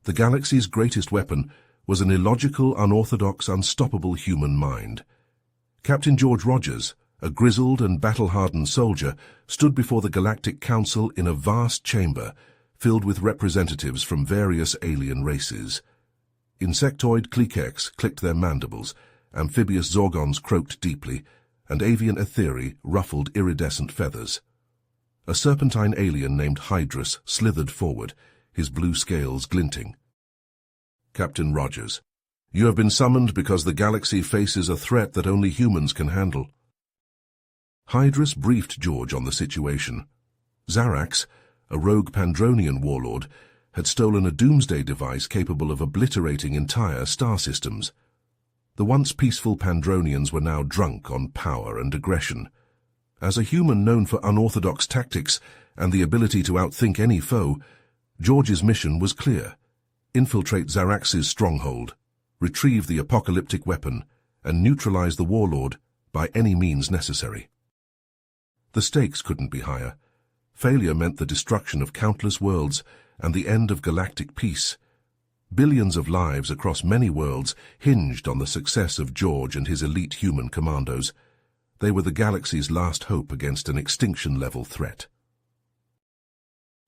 The galaxy's greatest weapon was an illogical, unorthodox, unstoppable human mind. Captain George Rogers, a grizzled and battle-hardened soldier, stood before the Galactic Council in a vast chamber filled with representatives from various alien races. Insectoid Klekeks clicked their mandibles, amphibious Zorgons croaked deeply, and avian Etheri ruffled iridescent feathers. A serpentine alien named Hydrus slithered forward, his blue scales glinting. "Captain Rogers, you have been summoned because the galaxy faces a threat that only humans can handle." Hydrus briefed George on the situation. Zarax, a rogue Pandronian warlord, had stolen a doomsday device capable of obliterating entire star systems. The once peaceful Pandronians were now drunk on power and aggression. As a human known for unorthodox tactics and the ability to outthink any foe, George's mission was clear: infiltrate Zarax's stronghold, retrieve the apocalyptic weapon, and neutralize the warlord by any means necessary. The stakes couldn't be higher. Failure meant the destruction of countless worlds and the end of galactic peace. Billions of lives across many worlds hinged on the success of George and his elite human commandos. They were the galaxy's last hope against an extinction-level threat.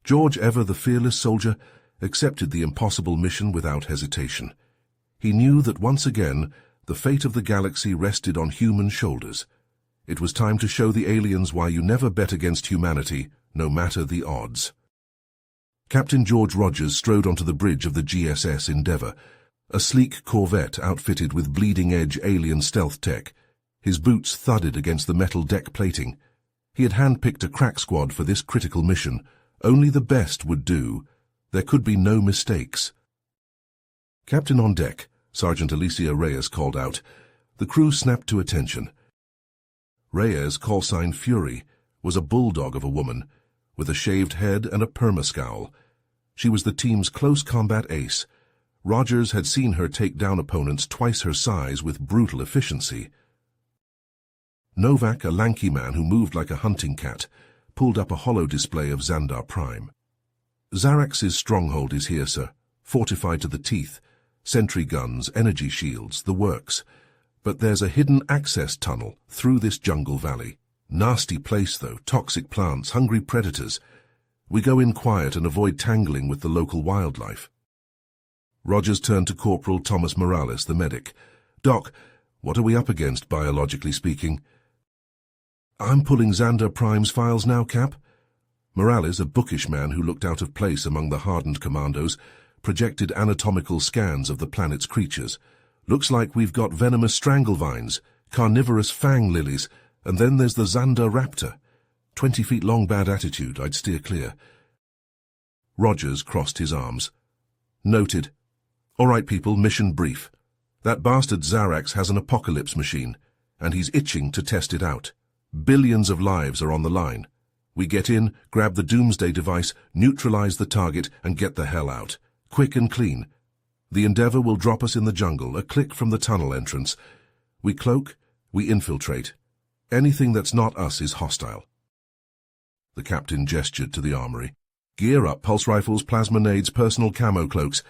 George, ever the fearless soldier, accepted the impossible mission without hesitation. He knew that once again the fate of the galaxy rested on human shoulders. It was time to show the aliens why you never bet against humanity, no matter the odds. Captain George Rogers strode onto the bridge of the GSS Endeavour, a sleek corvette outfitted with bleeding-edge alien stealth tech. His boots thudded against the metal deck plating. He had handpicked a crack squad for this critical mission. Only the best would do. There could be no mistakes. "Captain on deck," Sergeant Alicia Reyes called out. The crew snapped to attention. Reyes, call sign Fury, was a bulldog of a woman, with a shaved head and a perma-scowl. She was the team's close combat ace. Rogers had seen her take down opponents twice her size with brutal efficiency. Novak, a lanky man who moved like a hunting cat, pulled up a hollow display of Xandar Prime. "Zarax's stronghold is here, sir, fortified to the teeth. Sentry guns, energy shields, the works. But there's a hidden access tunnel through this jungle valley. Nasty place, though, toxic plants, hungry predators. We go in quiet and avoid tangling with the local wildlife." Rogers turned to Corporal Thomas Morales, the medic. "Doc, what are we up against, biologically speaking?" "I'm pulling Xandar Prime's files now, Cap." Morales, a bookish man who looked out of place among the hardened commandos, projected anatomical scans of the planet's creatures. "Looks like we've got venomous stranglevines, carnivorous fang lilies, and then there's the Xandar raptor. 20 feet long bad attitude, I'd steer clear." Rogers crossed his arms. "Noted. All right, people, mission brief. That bastard Zarax has an apocalypse machine, and he's itching to test it out. Billions of lives are on the line. We get in, grab the doomsday device, neutralize the target, and get the hell out. Quick and clean. The Endeavour will drop us in the jungle, a click from the tunnel entrance. We cloak, we infiltrate. Anything that's not us is hostile." The captain gestured to the armory. "Gear up, pulse rifles, plasma nades, personal camo cloaks.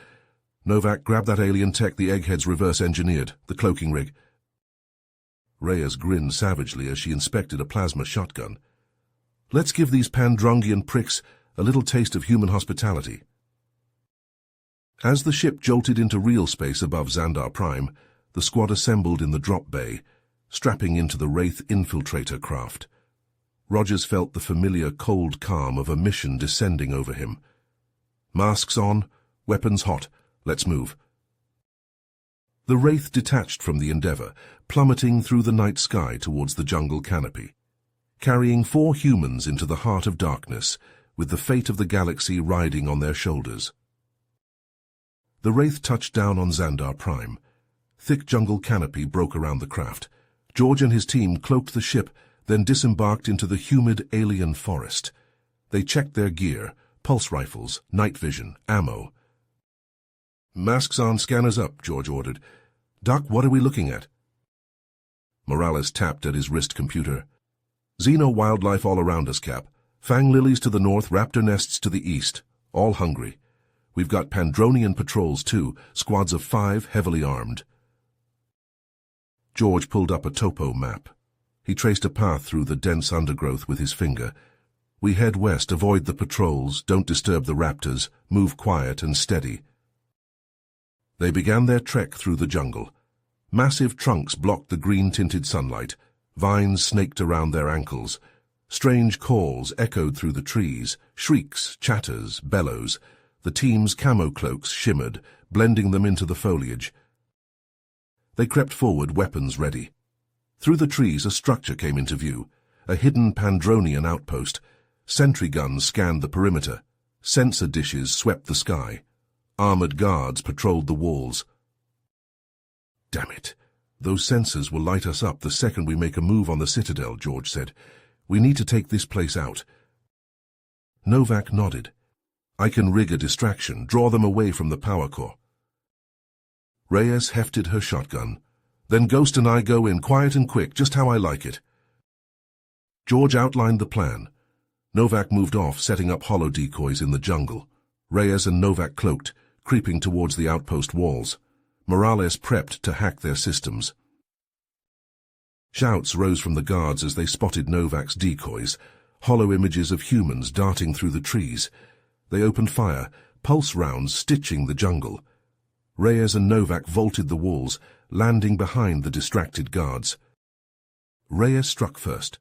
Novak, grab that alien tech the eggheads reverse-engineered, the cloaking rig." Reyes grinned savagely as she inspected a plasma shotgun. "Let's give these Pandrongian pricks a little taste of human hospitality." As the ship jolted into real space above Xandar Prime, the squad assembled in the drop bay, strapping into the Wraith infiltrator craft. Rogers felt the familiar cold calm of a mission descending over him. "Masks on, weapons hot, let's move." The Wraith detached from the Endeavour, plummeting through the night sky towards the jungle canopy, carrying 4 humans into the heart of darkness, with the fate of the galaxy riding on their shoulders. The Wraith touched down on Xandar Prime. Thick jungle canopy broke around the craft. George and his team cloaked the ship, then disembarked into the humid alien forest. They checked their gear, pulse rifles, night vision, ammo. "Masks on, scanners up," George ordered. "Doc, what are we looking at?" Morales tapped at his wrist computer. "Xeno wildlife all around us, Cap. Fang lilies to the north, raptor nests to the east. All hungry. We've got Pandronian patrols too, squads of 5 heavily armed. George pulled up a topo map. He traced a path through the dense undergrowth with his finger. We head west, avoid the patrols, don't disturb the raptors, move quiet and steady. They began their trek through the jungle. Massive trunks blocked the green-tinted sunlight. Vines snaked around their ankles. Strange calls echoed through the trees, shrieks, chatters, bellows. The team's camo cloaks shimmered, blending them into the foliage. They crept forward, weapons ready. Through the trees a structure came into view, a hidden Pandronian outpost. Sentry guns scanned the perimeter. Sensor dishes swept the sky. Armored guards patrolled the walls. Damn it. Those sensors will light us up the second we make a move on the citadel, George said. We need to take this place out. Novak nodded. I can rig a distraction, draw them away from the power core. Reyes hefted her shotgun. Then Ghost and I go in, quiet and quick, just how I like it. George outlined the plan. Novak moved off, setting up hollow decoys in the jungle. Reyes and Novak cloaked, creeping towards the outpost walls. Morales prepped to hack their systems. Shouts rose from the guards as they spotted Novak's decoys, hollow images of humans darting through the trees. They opened fire, pulse rounds stitching the jungle. Reyes and Novak vaulted the walls, landing behind the distracted guards. Reyes struck first,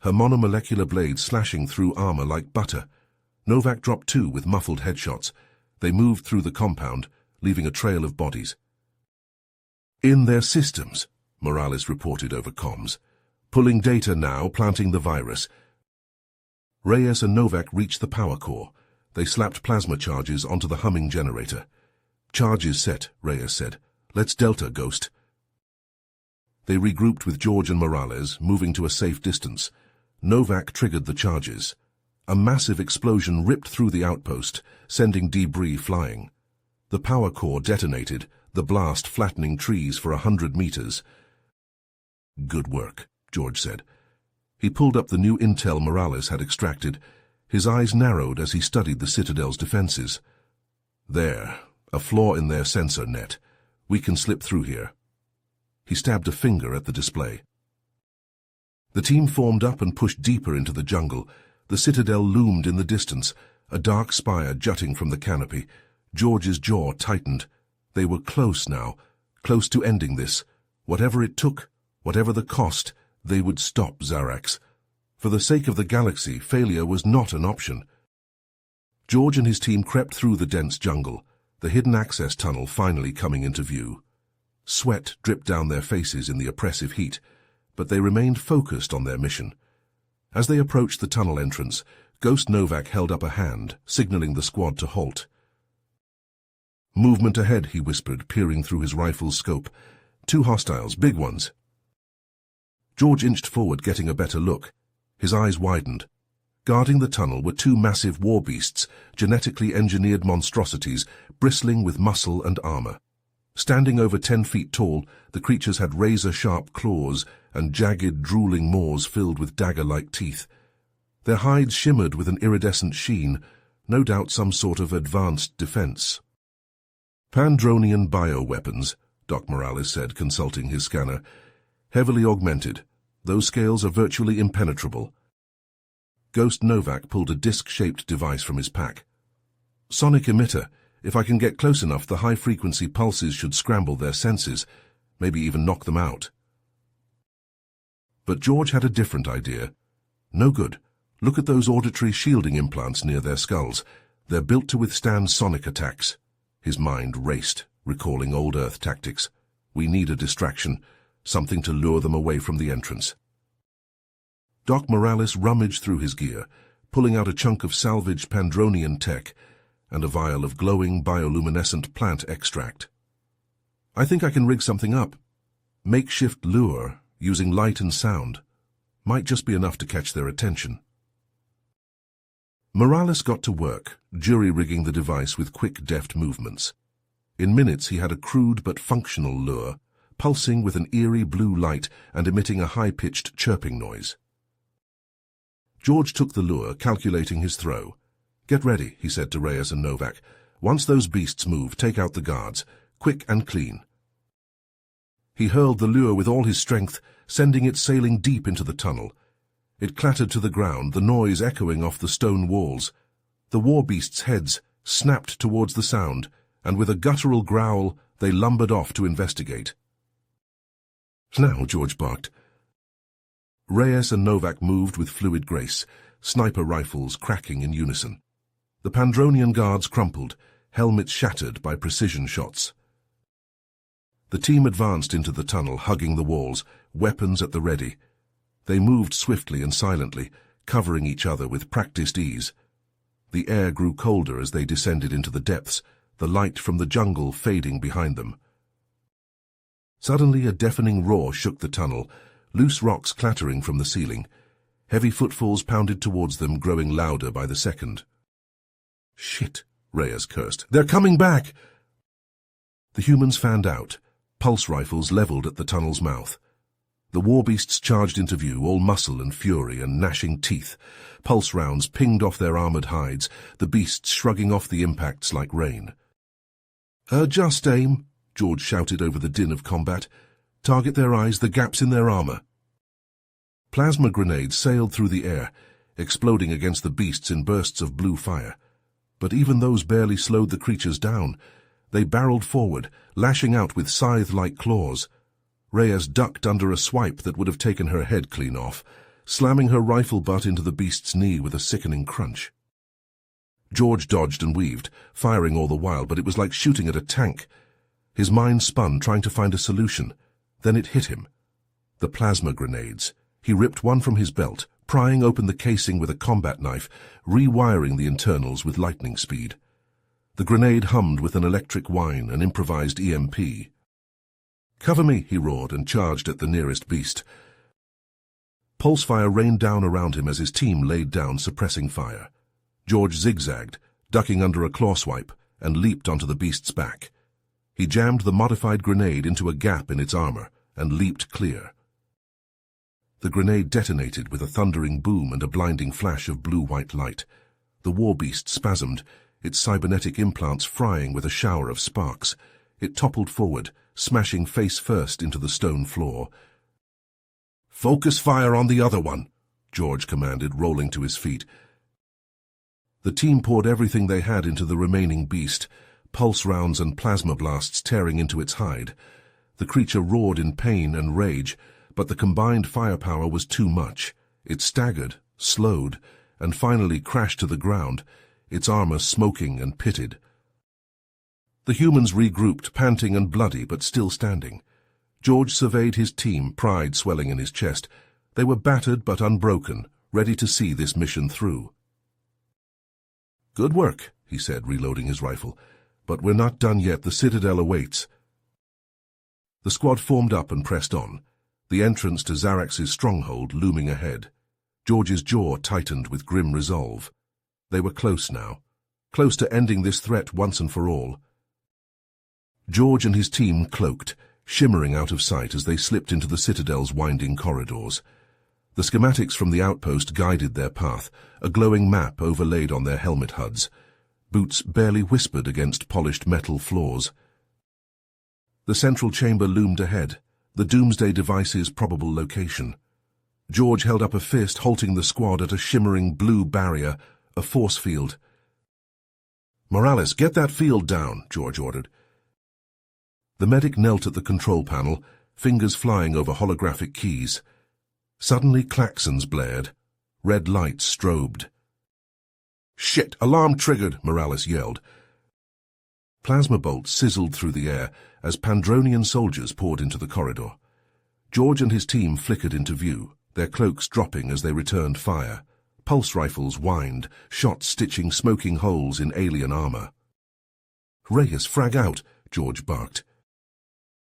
her monomolecular blade slashing through armor like butter. Novak dropped too with muffled headshots. They moved through the compound, leaving a trail of bodies. In their systems, Morales reported over comms. Pulling data now, planting the virus. Reyes and Novak reached the power core. They slapped plasma charges onto the humming generator. Charges set, Reyes said. Let's Delta, Ghost. They regrouped with George and Morales, moving to a safe distance. Novak triggered the charges. A massive explosion ripped through the outpost, sending debris flying. The power core detonated, the blast flattening trees for 100 meters. Good work, George said. He pulled up the new intel Morales had extracted. His eyes narrowed as he studied the Citadel's defenses. There, a flaw in their sensor net. We can slip through here. He stabbed a finger at the display. The team formed up and pushed deeper into the jungle. The Citadel loomed in the distance, a dark spire jutting from the canopy. George's jaw tightened. They were close now, close to ending this. Whatever it took, whatever the cost, they would stop Zarax. For the sake of the galaxy, failure was not an option. George and his team crept through the dense jungle, the hidden access tunnel finally coming into view. Sweat dripped down their faces in the oppressive heat, but they remained focused on their mission. As they approached the tunnel entrance, Ghost Novak held up a hand, signaling the squad to halt. Movement ahead, he whispered, peering through his rifle's scope. 2 hostiles, big ones. George inched forward, getting a better look. His eyes widened. Guarding the tunnel were 2 massive war beasts, genetically engineered monstrosities, bristling with muscle and armor. Standing over 10 feet tall, the creatures had razor-sharp claws and jagged, drooling maws filled with dagger-like teeth. Their hides shimmered with an iridescent sheen, no doubt some sort of advanced defense. Pandronian bioweapons, Doc Morales said, consulting his scanner. Heavily augmented. Those scales are virtually impenetrable. Ghost Novak pulled a disc-shaped device from his pack. Sonic emitter. If I can get close enough, the high-frequency pulses should scramble their senses, maybe even knock them out. But George had a different idea. No good. Look at those auditory shielding implants near their skulls. They're built to withstand sonic attacks. His mind raced, recalling old Earth tactics. We need a distraction, something to lure them away from the entrance. Doc Morales rummaged through his gear, pulling out a chunk of salvaged Pandronian tech and a vial of glowing bioluminescent plant extract. I think I can rig something up. Makeshift lure, using light and sound. Might just be enough to catch their attention. Morales got to work, jury-rigging the device with quick, deft movements. In minutes he had a crude but functional lure, pulsing with an eerie blue light and emitting a high-pitched chirping noise. George took the lure, calculating his throw. Get ready, he said to Reyes and Novak. Once those beasts move, take out the guards, quick and clean. He hurled the lure with all his strength, sending it sailing deep into the tunnel. It clattered to the ground, the noise echoing off the stone walls. The war beasts' heads snapped towards the sound, and with a guttural growl, they lumbered off to investigate. "Now," George barked. Reyes and Novak moved with fluid grace, sniper rifles cracking in unison. The Pandronian guards crumpled, helmets shattered by precision shots. The team advanced into the tunnel, hugging the walls, weapons at the ready. They moved swiftly and silently, covering each other with practiced ease. The air grew colder as they descended into the depths, the light from the jungle fading behind them. Suddenly a deafening roar shook the tunnel, loose rocks clattering from the ceiling. Heavy footfalls pounded towards them, growing louder by the second. "Shit," Reyes cursed. "They're coming back!" The humans fanned out, pulse rifles leveled at the tunnel's mouth. The war beasts charged into view, all muscle and fury and gnashing teeth. Pulse rounds pinged off their armored hides, the beasts shrugging off the impacts like rain. Just aim," George shouted over the din of combat. "Target their eyes, the gaps in their armor." Plasma grenades sailed through the air, exploding against the beasts in bursts of blue fire. But even those barely slowed the creatures down. They barreled forward, lashing out with scythe-like claws. Reyes ducked under a swipe that would have taken her head clean off, slamming her rifle butt into the beast's knee with a sickening crunch. George dodged and weaved, firing all the while, but it was like shooting at a tank. His mind spun, trying to find a solution. Then it hit him. The plasma grenades. He ripped one from his belt, prying open the casing with a combat knife, rewiring the internals with lightning speed. The grenade hummed with an electric whine, an improvised EMP. "Cover me," he roared, and charged at the nearest beast. Pulse fire rained down around him as his team laid down, suppressing fire. George zigzagged, ducking under a claw swipe, and leaped onto the beast's back. He jammed the modified grenade into a gap in its armor and leaped clear. The grenade detonated with a thundering boom and a blinding flash of blue-white light. The war beast spasmed, its cybernetic implants frying with a shower of sparks. It toppled forward, smashing face first into the stone floor. "Focus fire on the other one," George commanded, rolling to his feet. The team poured everything they had into the remaining beast, pulse rounds and plasma blasts tearing into its hide. The creature roared in pain and rage, but the combined firepower was too much. It staggered, slowed, and finally crashed to the ground, its armor smoking and pitted. The humans regrouped, panting and bloody, but still standing. George surveyed his team, pride swelling in his chest. They were battered but unbroken, ready to see this mission through. "Good work," he said, reloading his rifle. "But we're not done yet. The citadel awaits." The squad formed up and pressed on, the entrance to Zarax's stronghold looming ahead. George's jaw tightened with grim resolve. They were close now, close to ending this threat once and for all. George and his team cloaked, shimmering out of sight as they slipped into the citadel's winding corridors. The schematics from the outpost guided their path, a glowing map overlaid on their helmet hoods. Boots barely whispered against polished metal floors. The central chamber loomed ahead, the doomsday device's probable location. George held up a fist, halting the squad at a shimmering blue barrier, a force field. "Morales, get that field down," George ordered. The medic knelt at the control panel, fingers flying over holographic keys. Suddenly klaxons blared. Red lights strobed. "Shit! Alarm triggered!" Morales yelled. Plasma bolts sizzled through the air as Pandronian soldiers poured into the corridor. George and his team flickered into view, their cloaks dropping as they returned fire. Pulse rifles whined, shots stitching smoking holes in alien armor. "Reyes, frag out!" George barked.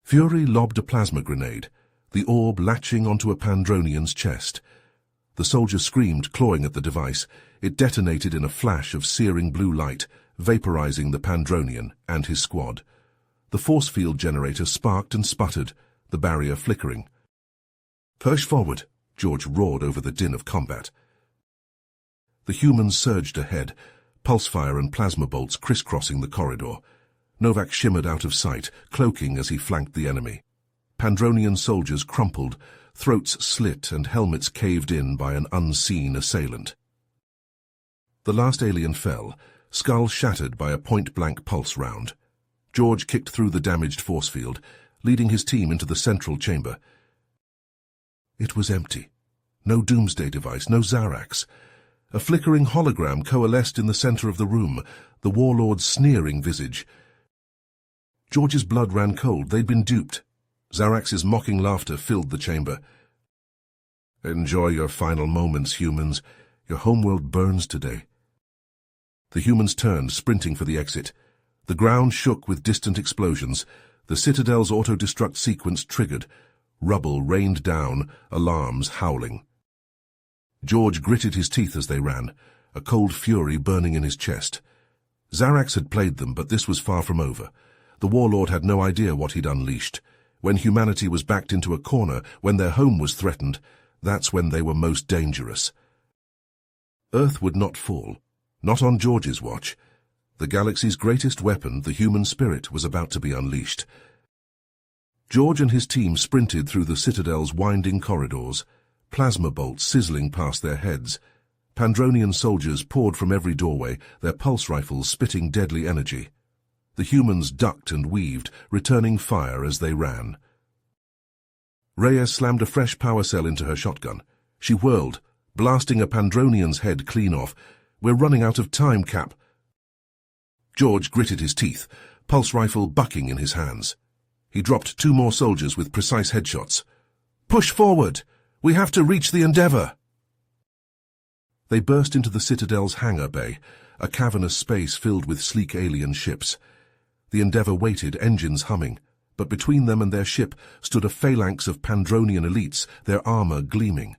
Fury lobbed a plasma grenade, the orb latching onto a Pandronian's chest. The soldier screamed, clawing at the device. It detonated in a flash of searing blue light, vaporizing the Pandronian and his squad. The force field generator sparked and sputtered, the barrier flickering. "Push forward," George roared over the din of combat. The humans surged ahead, pulsefire and plasma bolts crisscrossing the corridor. Novak shimmered out of sight, cloaking as he flanked the enemy. Pandronian soldiers crumpled, throats slit and helmets caved in by an unseen assailant. The last alien fell, skull shattered by a point-blank pulse round. George kicked through the damaged force field, leading his team into the central chamber. It was empty. No doomsday device, no Zarax. A flickering hologram coalesced in the center of the room, the warlord's sneering visage. George's blood ran cold. They'd been duped. Zarax's mocking laughter filled the chamber. "Enjoy your final moments, humans. Your homeworld burns today." The humans turned, sprinting for the exit. The ground shook with distant explosions. The Citadel's auto-destruct sequence triggered. Rubble rained down, alarms howling. George gritted his teeth as they ran, a cold fury burning in his chest. Zarax had played them, but this was far from over. The warlord had no idea what he'd unleashed. When humanity was backed into a corner, when their home was threatened, that's when they were most dangerous. Earth would not fall, not on George's watch. The galaxy's greatest weapon, the human spirit, was about to be unleashed. George and his team sprinted through the Citadel's winding corridors, plasma bolts sizzling past their heads. Pandronian soldiers poured from every doorway, their pulse rifles spitting deadly energy. The humans ducked and weaved, returning fire as they ran. Reyes slammed a fresh power cell into her shotgun. She whirled, blasting a Pandronian's head clean off. "We're running out of time, Cap." George gritted his teeth, pulse rifle bucking in his hands. He dropped 2 more soldiers with precise headshots. "Push forward! We have to reach the Endeavor!" They burst into the Citadel's hangar bay, a cavernous space filled with sleek alien ships. The Endeavor waited, engines humming, but between them and their ship stood a phalanx of Pandronian elites, their armor gleaming.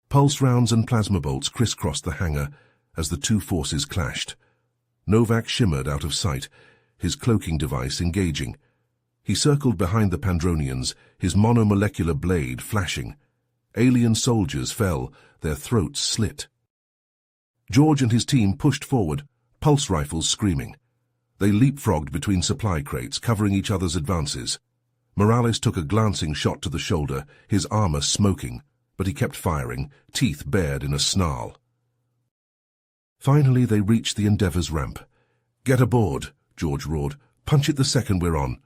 Pulse rounds and plasma bolts crisscrossed the hangar as the 2 forces clashed. Novak shimmered out of sight, his cloaking device engaging. He circled behind the Pandronians, his monomolecular blade flashing. Alien soldiers fell, their throats slit. George and his team pushed forward, pulse rifles screaming. They leapfrogged between supply crates, covering each other's advances. Morales took a glancing shot to the shoulder, his armor smoking, but he kept firing, teeth bared in a snarl. Finally, they reached the Endeavor's ramp. "Get aboard," George roared. "Punch it the second we're on."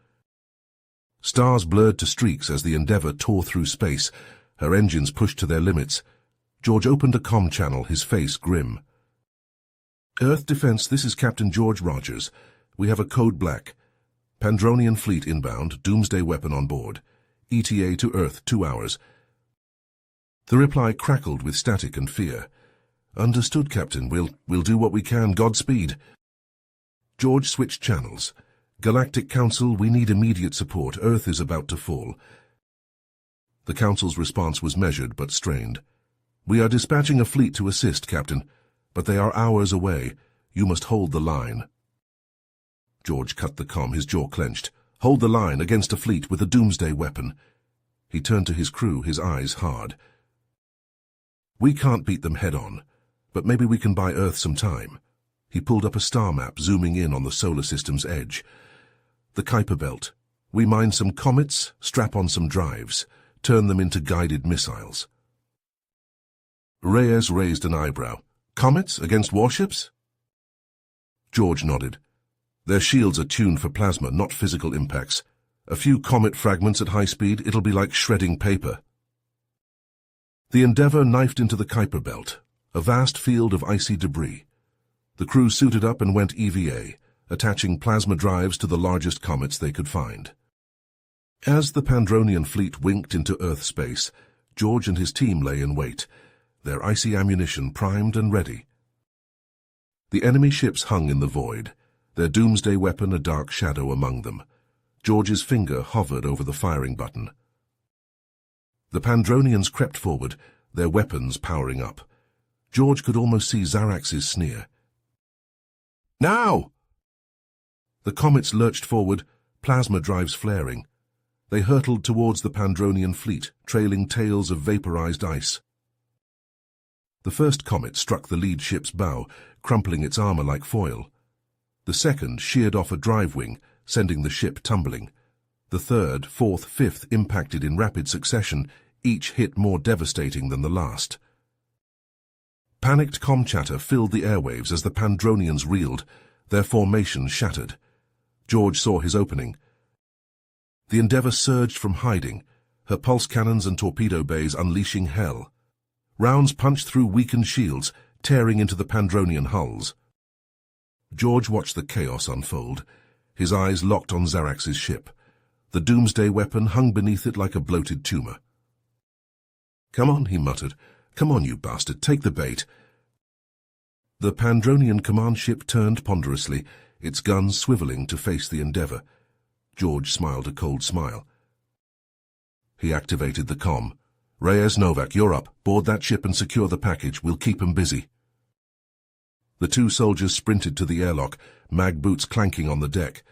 Stars blurred to streaks as the Endeavor tore through space, her engines pushed to their limits. George opened a comm channel, his face grim. "Earth Defense, this is Captain George Rogers. We have a code black. Pandronian fleet inbound, doomsday weapon on board. ETA to Earth, 2 hours. The reply crackled with static and fear. "Understood, Captain. We'll do what we can. Godspeed." George switched channels. "Galactic Council, we need immediate support. Earth is about to fall." The Council's response was measured but strained. "We are dispatching a fleet to assist, Captain, but they are hours away. You must hold the line." George cut the comm, his jaw clenched. Hold the line against a fleet with a doomsday weapon. He turned to his crew, his eyes hard. "We can't beat them head-on, but maybe we can buy Earth some time." He pulled up a star map, zooming in on the solar system's edge. "The Kuiper Belt. We mine some comets, strap on some drives, turn them into guided missiles." Reyes raised an eyebrow. "Comets against warships?" George nodded. "Their shields are tuned for plasma, not physical impacts. A few comet fragments at high speed, it'll be like shredding paper." The Endeavor knifed into the Kuiper Belt, a vast field of icy debris. The crew suited up and went EVA, attaching plasma drives to the largest comets they could find. As the Pandronian fleet winked into Earth space, George and his team lay in wait, their icy ammunition primed and ready. The enemy ships hung in the void, their doomsday weapon a dark shadow among them. George's finger hovered over the firing button. The Pandronians crept forward, their weapons powering up. George could almost see Zarax's sneer. "Now!" The comets lurched forward, plasma drives flaring. They hurtled towards the Pandronian fleet, trailing tails of vaporized ice. The first comet struck the lead ship's bow, crumpling its armor like foil. The second sheared off a drive wing, sending the ship tumbling. The third, fourth, fifth impacted in rapid succession, each hit more devastating than the last. Panicked comm chatter filled the airwaves as the Pandronians reeled, their formation shattered. George saw his opening. The Endeavour surged from hiding, her pulse cannons and torpedo bays unleashing hell. Rounds punched through weakened shields, tearing into the Pandronian hulls. George watched the chaos unfold, his eyes locked on Zarax's ship. The doomsday weapon hung beneath it like a bloated tumor. "Come on," he muttered. "Come on, you bastard, take the bait." The Pandronian command ship turned ponderously, its guns swiveling to face the Endeavour. George smiled a cold smile. He activated the comm. "Reyes, Novak, you're up. Board that ship and secure the package. We'll keep 'em busy." The two soldiers sprinted to the airlock, mag boots clanking on the deck.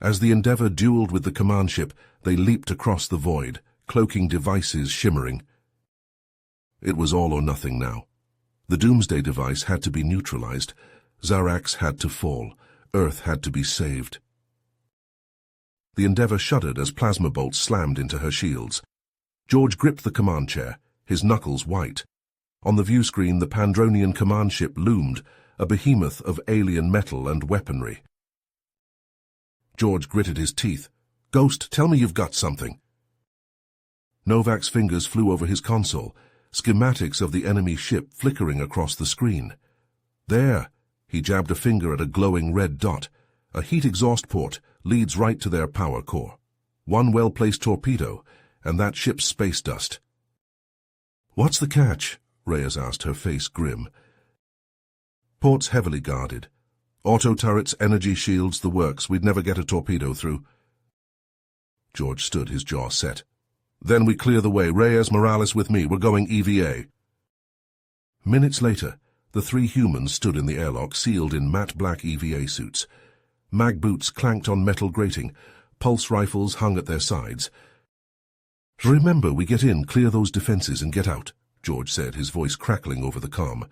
As the Endeavour duelled with the command ship, they leaped across the void, cloaking devices shimmering. It was all or nothing now. The Doomsday device had to be neutralized. Zarax had to fall. Earth had to be saved. The Endeavour shuddered as plasma bolts slammed into her shields. George gripped the command chair, his knuckles white. On the view screen, the Pandronian command ship loomed, a behemoth of alien metal and weaponry. George gritted his teeth. "Ghost, tell me you've got something." Novak's fingers flew over his console, schematics of the enemy ship flickering across the screen. "There," he jabbed a finger at a glowing red dot. "A heat exhaust port leads right to their power core. One well-placed torpedo, and that ship's space dust." "What's the catch?" Reyes asked, her face grim. "Port's heavily guarded. Auto turrets, energy shields, the works. We'd never get a torpedo through." George stood, his jaw set. "Then we clear the way. Reyes, Morales with me. We're going EVA." Minutes later, the three humans stood in the airlock, sealed in matte black EVA suits. Mag boots clanked on metal grating. Pulse rifles hung at their sides. "Remember, we get in, clear those defenses, and get out," George said, his voice crackling over the comm.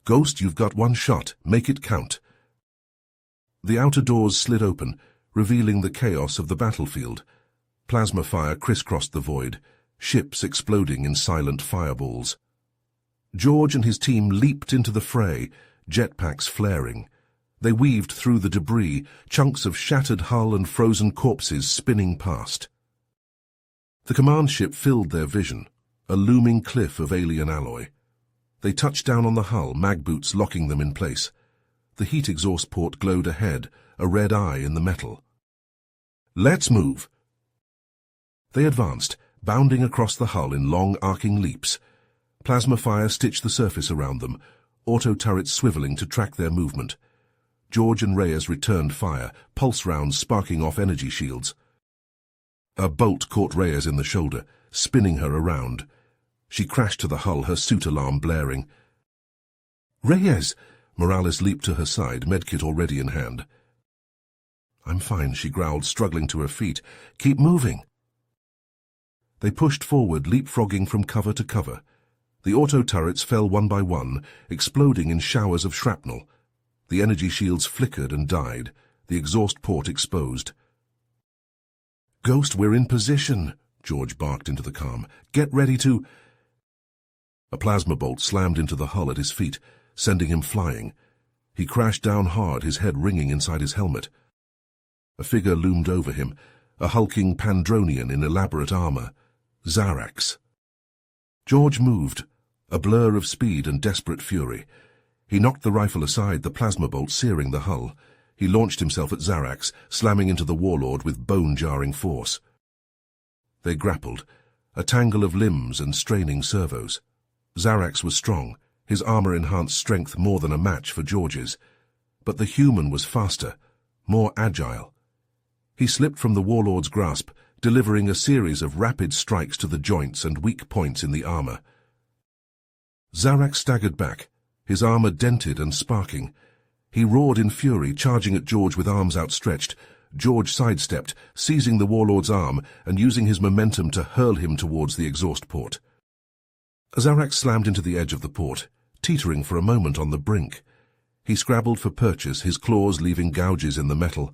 "Ghost, you've got one shot. Make it count." The outer doors slid open, revealing the chaos of the battlefield. Plasma fire crisscrossed the void, ships exploding in silent fireballs. George and his team leaped into the fray, jetpacks flaring. They weaved through the debris, chunks of shattered hull and frozen corpses spinning past. The command ship filled their vision, a looming cliff of alien alloy. They touched down on the hull, mag boots locking them in place. The heat exhaust port glowed ahead, a red eye in the metal. "Let's move." They advanced, bounding across the hull in long, arcing leaps. Plasma fire stitched the surface around them, auto turrets swiveling to track their movement. George and Reyes returned fire, pulse rounds sparking off energy shields. A bolt caught Reyes in the shoulder, spinning her around. She crashed to the hull, her suit alarm blaring. "Reyes!" Morales leaped to her side, medkit already in hand. "I'm fine," she growled, struggling to her feet. "Keep moving." They pushed forward, leapfrogging from cover to cover. The auto turrets fell one by one, exploding in showers of shrapnel. The energy shields flickered and died, the exhaust port exposed. "Ghost, we're in position," George barked into the comm. "Get ready to—" A plasma bolt slammed into the hull at his feet, sending him flying. He crashed down hard, his head ringing inside his helmet. A figure loomed over him, a hulking Pandronian in elaborate armor. Zarax. George moved, a blur of speed and desperate fury. He knocked the rifle aside, the plasma bolt searing the hull. He launched himself at Zarax, slamming into the warlord with bone-jarring force. They grappled, a tangle of limbs and straining servos. Zarax was strong, his armor-enhanced strength more than a match for George's. But the human was faster, more agile. He slipped from the warlord's grasp, delivering a series of rapid strikes to the joints and weak points in the armor. Zarax staggered back, his armor dented and sparking. He roared in fury, charging at George with arms outstretched. George sidestepped, seizing the warlord's arm and using his momentum to hurl him towards the exhaust port. Zarax slammed into the edge of the port, teetering for a moment on the brink. He scrabbled for purchase, his claws leaving gouges in the metal.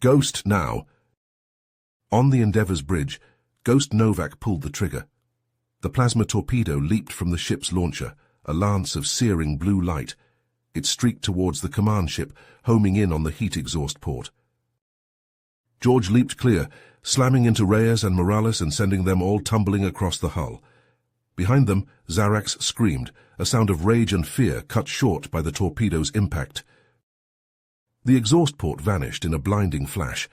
Ghost now! On the Endeavour's bridge, Ghost Novak pulled the trigger. The plasma torpedo leaped from the ship's launcher, a lance of searing blue light. It streaked towards the command ship, homing in on the heat exhaust port. George leaped clear, slamming into Reyes and Morales and sending them all tumbling across the hull. Behind them, Zarax screamed, a sound of rage and fear cut short by the torpedo's impact. The exhaust port vanished in a blinding flash,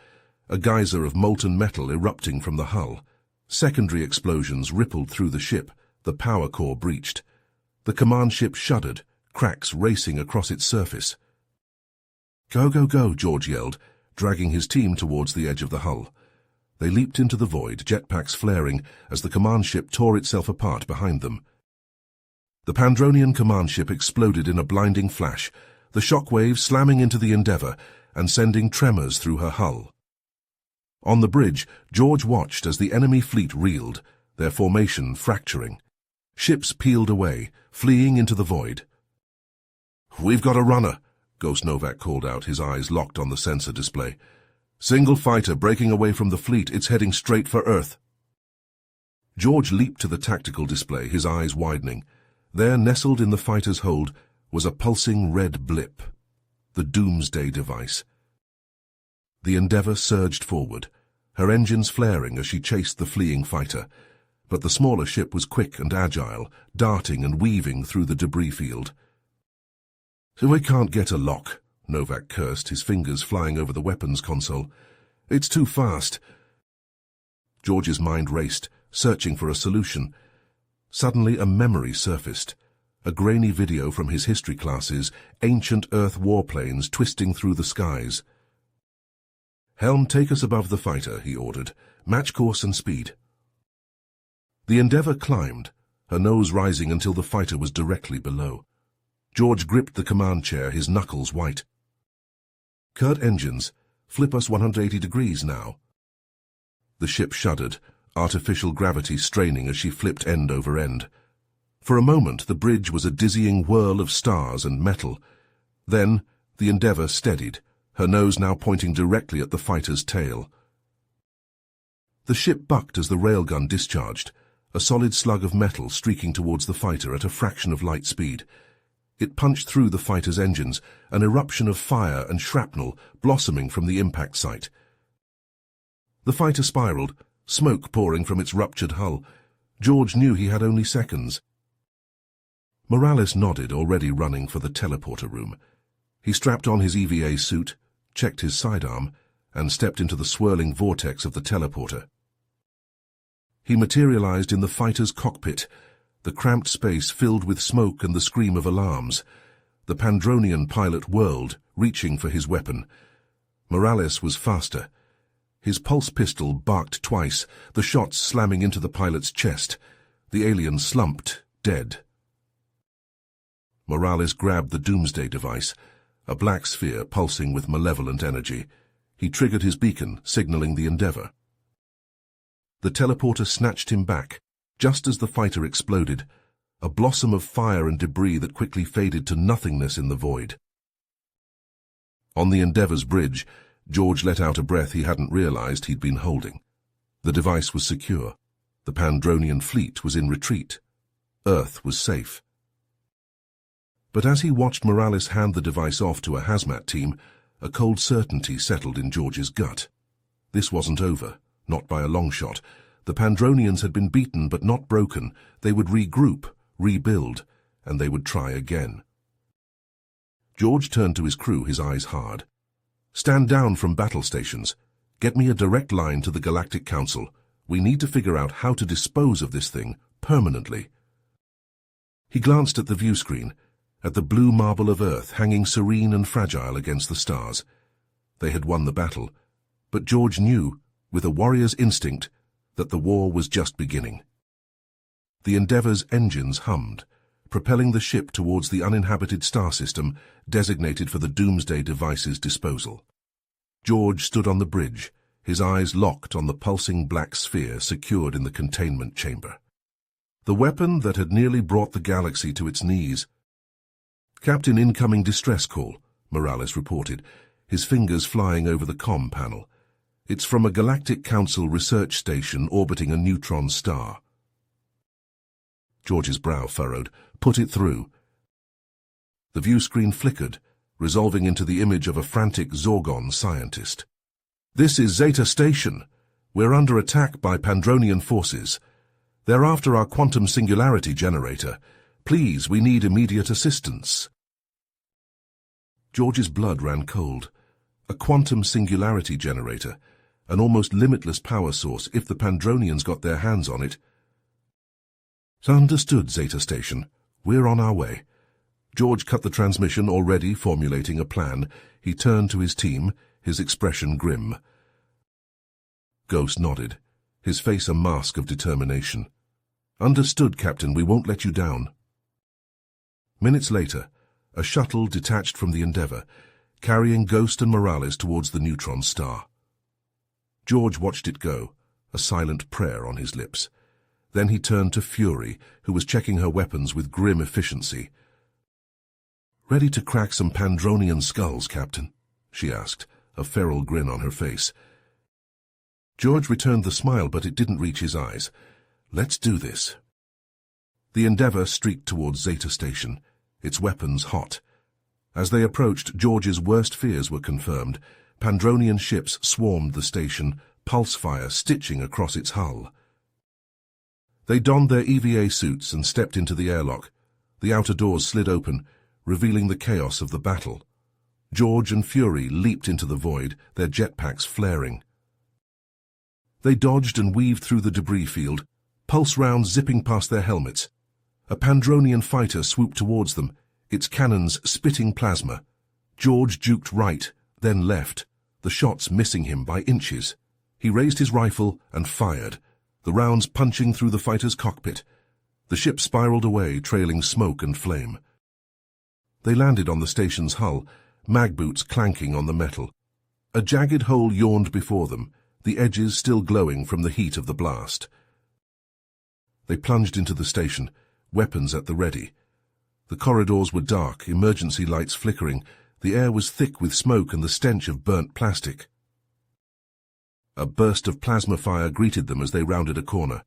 a geyser of molten metal erupting from the hull. Secondary explosions rippled through the ship, the power core breached. The command ship shuddered, cracks racing across its surface. "Go, go, go," George yelled, dragging his team towards the edge of the hull. They leaped into the void, jetpacks flaring as the command ship tore itself apart behind them. The Pandronian command ship exploded in a blinding flash, the shockwave slamming into the Endeavour and sending tremors through her hull. On the bridge, George watched as the enemy fleet reeled, their formation fracturing. Ships peeled away, fleeing into the void. "We've got a runner," Ghost Novak called out, his eyes locked on the sensor display. "Single fighter breaking away from the fleet, it's heading straight for Earth." George leaped to the tactical display, his eyes widening. There, nestled in the fighter's hold, was a pulsing red blip. The Doomsday device. The Endeavour surged forward, her engines flaring as she chased the fleeing fighter, but the smaller ship was quick and agile, darting and weaving through the debris field. "So we can't get a lock," Novak cursed, his fingers flying over the weapons console. "It's too fast." George's mind raced, searching for a solution. Suddenly a memory surfaced, a grainy video from his history classes, ancient Earth warplanes twisting through the skies. "Helm, take us above the fighter," he ordered. "Match course and speed." The Endeavour climbed, her nose rising until the fighter was directly below. George gripped the command chair, his knuckles white. "Curt engines. Flip us 180 degrees now." The ship shuddered, artificial gravity straining as she flipped end over end. For a moment, the bridge was a dizzying whirl of stars and metal. Then, the Endeavour steadied, her nose now pointing directly at the fighter's tail. The ship bucked as the railgun discharged, a solid slug of metal streaking towards the fighter at a fraction of light speed. It punched through the fighter's engines, an eruption of fire and shrapnel blossoming from the impact site. The fighter spiraled, smoke pouring from its ruptured hull. George knew he had only seconds. Morales nodded, already running for the teleporter room. He strapped on his EVA suit, checked his sidearm, and stepped into the swirling vortex of the teleporter. He materialized in the fighter's cockpit, the cramped space filled with smoke and the scream of alarms. The Pandronian pilot whirled, reaching for his weapon. Morales was faster. His pulse pistol barked twice, the shots slamming into the pilot's chest. The alien slumped, dead. Morales grabbed the Doomsday device, a black sphere pulsing with malevolent energy. He triggered his beacon, signaling the Endeavour. The teleporter snatched him back, just as the fighter exploded, a blossom of fire and debris that quickly faded to nothingness in the void. On the Endeavour's bridge, George let out a breath he hadn't realized he'd been holding. The device was secure. The Pandronian fleet was in retreat. Earth was safe. But as he watched Morales hand the device off to a hazmat team, a cold certainty settled in George's gut. This wasn't over, not by a long shot. The Pandronians had been beaten but not broken. They would regroup, rebuild, and they would try again. George turned to his crew, his eyes hard. "Stand down from battle stations. Get me a direct line to the Galactic Council. We need to figure out how to dispose of this thing permanently." He glanced at the view screen, at the blue marble of Earth hanging serene and fragile against the stars. They had won the battle, but George knew, with a warrior's instinct, that the war was just beginning. The Endeavour's engines hummed, propelling the ship towards the uninhabited star system designated for the Doomsday device's disposal. George stood on the bridge, his eyes locked on the pulsing black sphere secured in the containment chamber. the weapon that had nearly brought the galaxy to its knees. "Captain, incoming distress call," Morales reported, his fingers flying over the comm panel. "It's from a Galactic Council research station orbiting a neutron star." George's brow furrowed. "Put it through." The view screen flickered, resolving into the image of a frantic Zorgon scientist. "This is Zeta Station. We're under attack by Pandronian forces. They're after our quantum singularity generator. Please, we need immediate assistance." George's blood ran cold. A quantum singularity generator, an almost limitless power source if the Pandronians got their hands on it. "Understood, Zeta Station. We're on our way." George cut the transmission, already formulating a plan. He turned to his team, his expression grim. Ghost nodded, his face a mask of determination. "Understood, Captain. We won't let you down." Minutes later, a shuttle detached from the Endeavour, carrying Ghost and Morales towards the neutron star. George watched it go, a silent prayer on his lips. Then he turned to Fury, who was checking her weapons with grim efficiency. "Ready to crack some Pandronian skulls, Captain?" she asked, a feral grin on her face. George returned the smile, but it didn't reach his eyes. "Let's do this." The Endeavour streaked towards Zeta Station, its weapons hot. As they approached, George's worst fears were confirmed. Pandronian ships swarmed the station, pulse fire stitching across its hull. They donned their EVA suits and stepped into the airlock. The outer doors slid open, revealing the chaos of the battle. George and Fury leaped into the void, their jetpacks flaring. They dodged and weaved through the debris field, pulse rounds zipping past their helmets. A Pandronian fighter swooped towards them, its cannons spitting plasma. George juked right, then left, the shots missing him by inches. He raised his rifle and fired, the rounds punching through the fighter's cockpit. The ship spiraled away, trailing smoke and flame. They landed on the station's hull, mag boots clanking on the metal. A jagged hole yawned before them, the edges still glowing from the heat of the blast. They plunged into the station, weapons at the ready. The corridors were dark, emergency lights flickering. The air was thick with smoke and the stench of burnt plastic. A burst of plasma fire greeted them as they rounded a corner.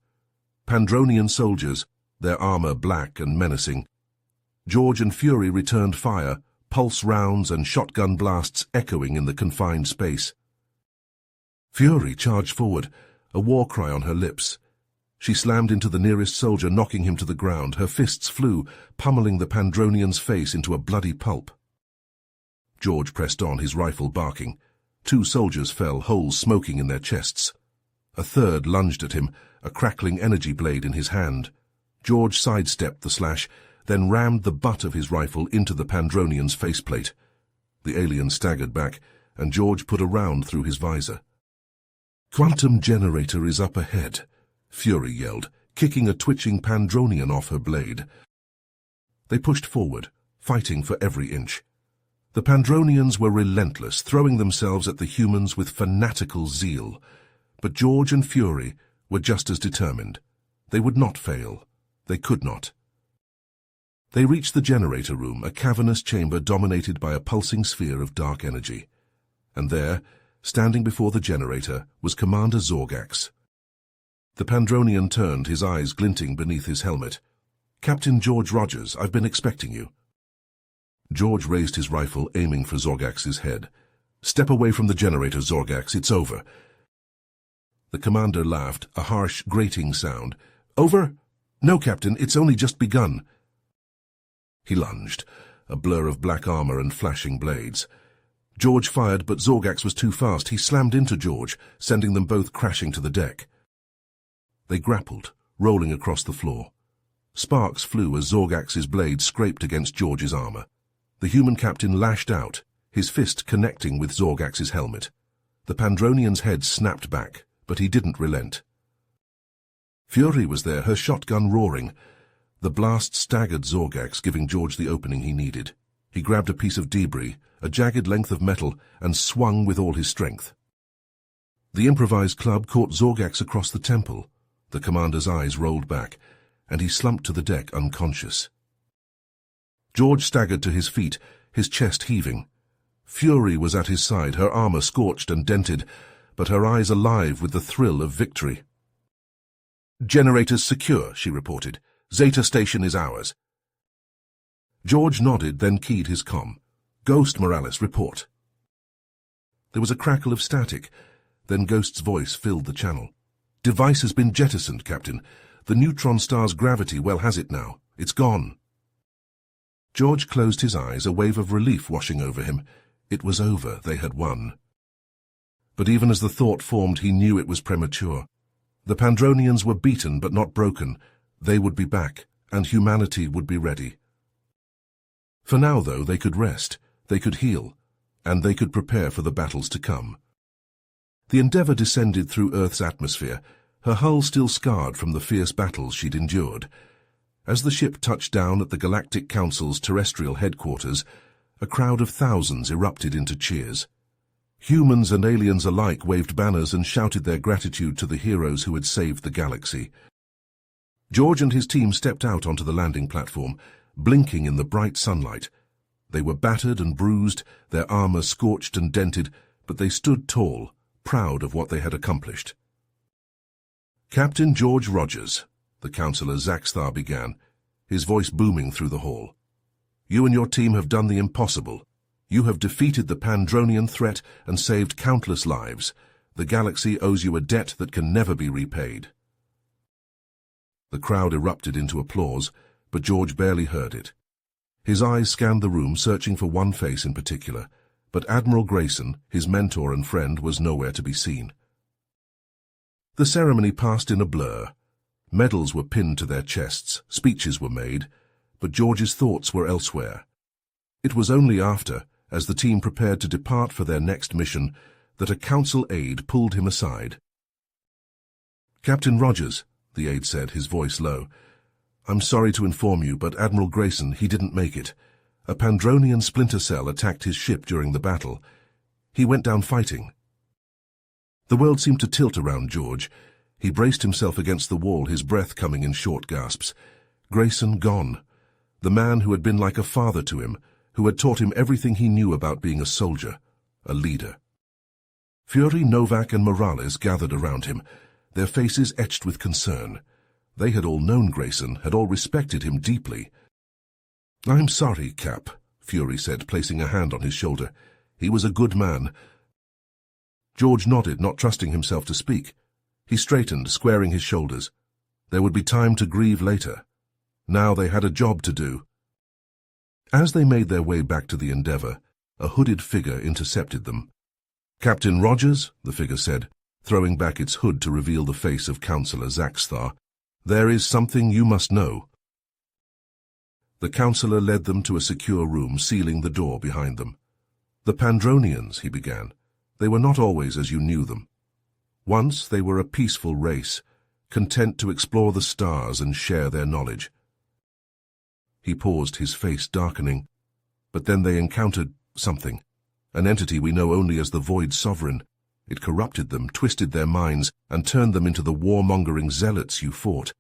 Pandronian soldiers, their armor black and menacing. George and Fury returned fire, pulse rounds and shotgun blasts echoing in the confined space. Fury charged forward, a war cry on her lips. She slammed into the nearest soldier, knocking him to the ground. Her fists flew, pummeling the Pandronian's face into a bloody pulp. George pressed on, his rifle barking. 2 soldiers fell, holes smoking in their chests. A third lunged at him, a crackling energy blade in his hand. George sidestepped the slash, then rammed the butt of his rifle into the Pandronian's faceplate. The alien staggered back, and George put a round through his visor. "Quantum generator is up ahead," Fury yelled, kicking a twitching Pandronian off her blade. They pushed forward, fighting for every inch. The Pandronians were relentless, throwing themselves at the humans with fanatical zeal. But George and Fury were just as determined. They would not fail. They could not. They reached the generator room, a cavernous chamber dominated by a pulsing sphere of dark energy. And there, standing before the generator, was Commander Zorgax. The Pandronian turned, his eyes glinting beneath his helmet. "Captain George Rogers, I've been expecting you." George raised his rifle, aiming for Zorgax's head. "Step away from the generator, Zorgax, it's over." The commander laughed, a harsh, grating sound. "Over? No, Captain, it's only just begun." He lunged, a blur of black armor and flashing blades. George fired, but Zorgax was too fast. He slammed into George, sending them both crashing to the deck. They grappled, rolling across the floor. Sparks flew as Zorgax's blade scraped against George's armor. The human captain lashed out, his fist connecting with Zorgax's helmet. The Pandronian's head snapped back, but he didn't relent. Fury was there, her shotgun roaring. The blast staggered Zorgax, giving George the opening he needed. He grabbed a piece of debris, a jagged length of metal, and swung with all his strength. The improvised club caught Zorgax across the temple. The commander's eyes rolled back. and he slumped to the deck unconscious. George staggered to his feet, his chest heaving. Fury was at his side, her armor scorched and dented, but her eyes alive with the thrill of victory. "Generators secure," she reported. "Zeta Station is ours." George nodded, then keyed his comm. "Ghost, Morales, report." There was a crackle of static, then Ghost's voice filled the channel. "Device has been jettisoned, Captain. The neutron star's gravity well has it now. It's gone." George closed his eyes, a wave of relief washing over him. It was over. They had won. But even as the thought formed, he knew it was premature. The Pandronians were beaten but not broken. They would be back, and humanity would be ready. For now, though, they could rest, they could heal, and they could prepare for the battles to come. The Endeavour descended through Earth's atmosphere, her hull still scarred from the fierce battles she'd endured. As the ship touched down at the Galactic Council's terrestrial headquarters, a crowd of thousands erupted into cheers. Humans and aliens alike waved banners and shouted their gratitude to the heroes who had saved the galaxy. George and his team stepped out onto the landing platform, blinking in the bright sunlight. They were battered and bruised, their armor scorched and dented, but they stood tall, proud of what they had accomplished. "Captain George Rogers," the Councillor Zaxthar began, his voice booming through the hall. "You and your team have done the impossible. You have defeated the Pandronian threat and saved countless lives. The galaxy owes you a debt that can never be repaid." The crowd erupted into applause, but George barely heard it. His eyes scanned the room, searching for one face in particular, but Admiral Grayson, his mentor and friend, was nowhere to be seen. The ceremony passed in a blur. Medals were pinned to their chests, speeches were made, but George's thoughts were elsewhere. It was only after, as the team prepared to depart for their next mission, that a council aide pulled him aside. "Captain Rogers," the aide said, his voice low, "I'm sorry to inform you, but Admiral Grayson, he didn't make it. A Pandronian splinter cell attacked his ship during the battle. He went down fighting." The world seemed to tilt around George. He braced himself against the wall, his breath coming in short gasps. Grayson gone. The man who had been like a father to him, who had taught him everything he knew about being a soldier, a leader. Fury, Novak, and Morales gathered around him, their faces etched with concern. They had all known Grayson, had all respected him deeply. "I'm sorry, Cap," Fury said, placing a hand on his shoulder. "He was a good man." George nodded, not trusting himself to speak. He straightened, squaring his shoulders. There would be time to grieve later. Now they had a job to do. As they made their way back to the Endeavour, a hooded figure intercepted them. "Captain Rogers," the figure said, throwing back its hood to reveal the face of Councillor Zaxthar, "there is something you must know." The councillor led them to a secure room, sealing the door behind them. "The Pandronians," he began, "they were not always as you knew them. Once they were a peaceful race, content to explore the stars and share their knowledge." He paused, his face darkening. "But then they encountered something, an entity we know only as the Void Sovereign. It corrupted them, twisted their minds, and turned them into the warmongering zealots you fought."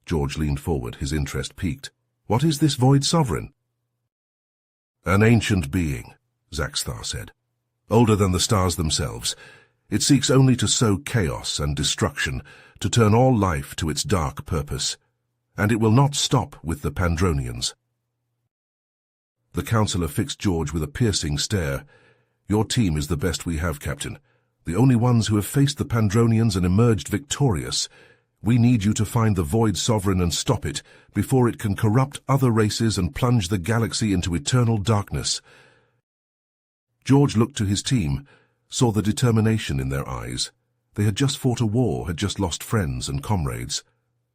George leaned forward, his interest piqued. "What is this Void Sovereign?" "An ancient being," Zaxthar said. "Older than the stars themselves. It seeks only to sow chaos and destruction, to turn all life to its dark purpose. And it will not stop with the Pandronians." The councillor fixed George with a piercing stare. "Your team is the best we have, Captain. The only ones who have faced the Pandronians and emerged victorious. We need you to find the Void Sovereign and stop it, before it can corrupt other races and plunge the galaxy into eternal darkness." George looked to his team, saw the determination in their eyes. They had just fought a war, had just lost friends and comrades.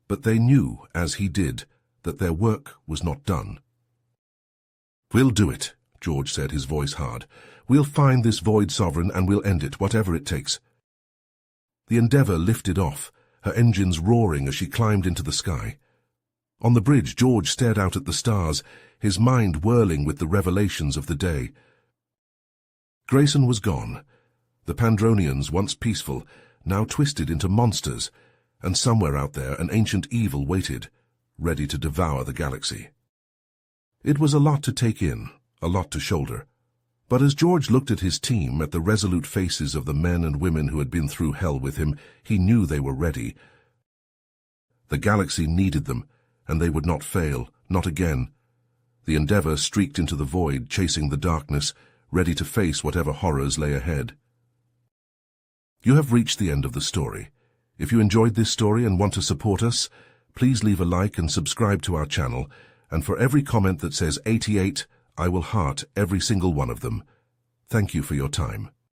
But they knew, as he did, that their work was not done. "We'll do it," George said, his voice hard. "We'll find this Void Sovereign and we'll end it, whatever it takes." The Endeavour lifted off, her engines roaring as she climbed into the sky. On the bridge, George stared out at the stars, his mind whirling with the revelations of the day. Grayson was gone. The Pandronians, once peaceful, now twisted into monsters, and somewhere out there an ancient evil waited, ready to devour the galaxy. It was a lot to take in, a lot to shoulder. But as George looked at his team, at the resolute faces of the men and women who had been through hell with him, he knew they were ready. The galaxy needed them, and they would not fail, not again. The Endeavour streaked into the void, chasing the darkness, ready to face whatever horrors lay ahead. You have reached the end of the story. If you enjoyed this story and want to support us, please leave a like and subscribe to our channel, and for every comment that says 88, I will heart every single one of them. Thank you for your time.